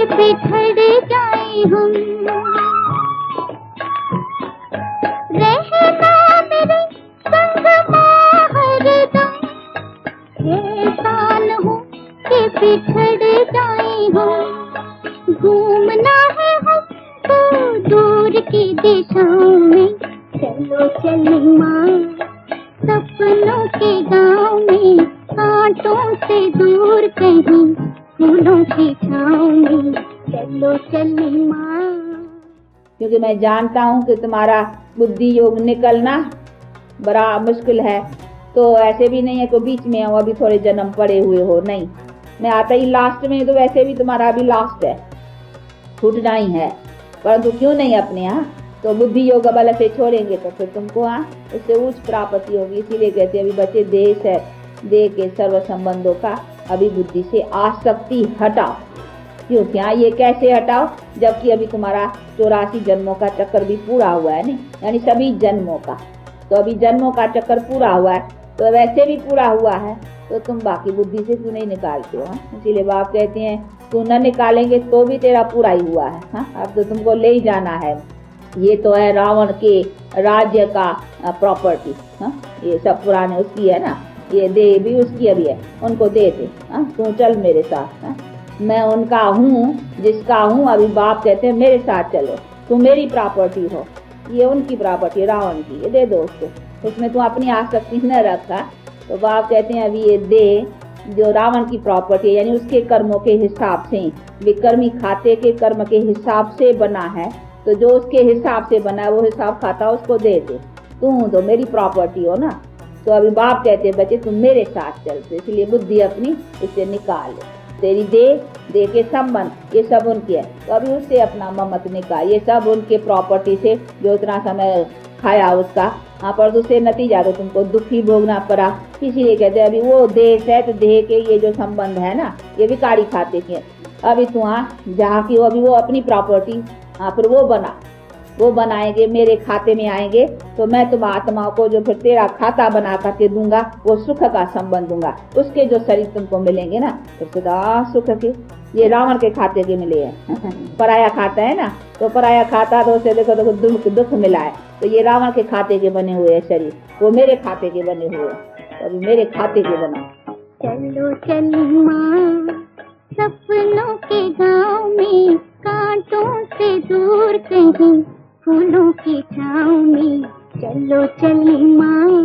बिछड़ जाए हम। रहना मेरे संग हरदम, ऐसा न हो कि बिछड़ जाए हम। घूमना है हमको दूर की दिशाओं में, चलो चले माँ सपनों के गाँव में। कांटों से दूर कहीं फूलों की छाँव में, चलो चले माँ। क्योंकि मैं जानता हूँ कि तुम्हारा बुद्धि योग निकलना बड़ा मुश्किल है, तो ऐसे भी नहीं है कि बीच में हो, अभी थोड़े जन्म पड़े हुए हो, नहीं। मैं आता ही लास्ट में, तो वैसे भी तुम्हारा अभी लास्ट है, छूटना ही है। परंतु क्यों नहीं अपने यहाँ, तो बुद्धि योग बल से छोड़ेंगे तो फिर तुमको उससे उच्च प्राप्ति होगी। इसीलिए कहते हैं अभी बच्चे देश है, देह के सर्व संबंधों का अभी बुद्धि से आसक्ति हटाओ। क्यों, क्या ये कैसे हटाओ, जबकि अभी तुम्हारा 84 जन्मों का चक्कर भी पूरा हुआ है, नहीं, यानी सभी जन्मों का। तो अभी जन्मों का चक्कर पूरा हुआ है, तो वैसे भी पूरा हुआ है, तो तुम बाकी बुद्धि से क्यों नहीं निकालते हो? इसीलिए बाप कहते हैं तू न निकालेंगे तो भी तेरा पूरा ही हुआ है। अब तो तुमको ले ही जाना है। ये तो है रावण के राज्य का प्रॉपर्टी, ये सब पुराने उसकी है ना, ये दे भी उसकी अभी है, उनको दे दे। तू चल मेरे साथ, मैं उनका हूँ जिसका हूँ। अभी बाप कहते हैं मेरे साथ चलो, तू मेरी प्रॉपर्टी हो, ये उनकी प्रॉपर्टी रावण की, ये दे दो उसको, उसमें तू अपनी आसक्ति न रखा। तो बाप कहते हैं अभी ये दे जो रावण की प्रॉपर्टी है, यानी उसके कर्मों के हिसाब से, विकर्मी खाते के कर्म के हिसाब से बना है, तो जो उसके हिसाब से बना है वो हिसाब खाता उसको दे दे। तू तो मेरी प्रॉपर्टी हो ना। तो अभी बाप कहते हैं बच्चे तुम मेरे साथ चलते, इसलिए बुद्धि अपनी उससे निकाल। तेरी देह के संबंध ये सब उनके है, तो अभी उससे अपना ममत निकाल। ये सब उनके प्रॉपर्टी से जो इतना समय खाया उसका, पर उससे नतीजा तो तुमको दुखी भोगना पड़ा। इसीलिए कहते हैं अभी वो देश है, तो देह के ये जो संबंध है ना, ये विकारी खाते के। अभी तू जहाँ की हो, अभी वो अपनी प्रॉपर्टी फिर वो बनाएंगे, मेरे खाते में आएंगे, तो मैं तुम आत्माओं को जो फिर तेरा खाता बना करके दूंगा, वो सुख का संबंध दूंगा। उसके जो शरीर तुमको मिलेंगे ना, तो सदा सुख के, ये रावण के खाते के मिले हैं। पराया खाता है ना, तो पराया खाता तो उसे देखो दुख मिला है, तो ये रावण के खाते के बने हुए हैं शरीर, वो मेरे खाते के बने हुए, तो अभी मेरे खाते के बना। चलो चलो माँ सपनों के गाँव में, कांटों से दूर कहीं फूलों की छाँव में, चलो चलो माँ।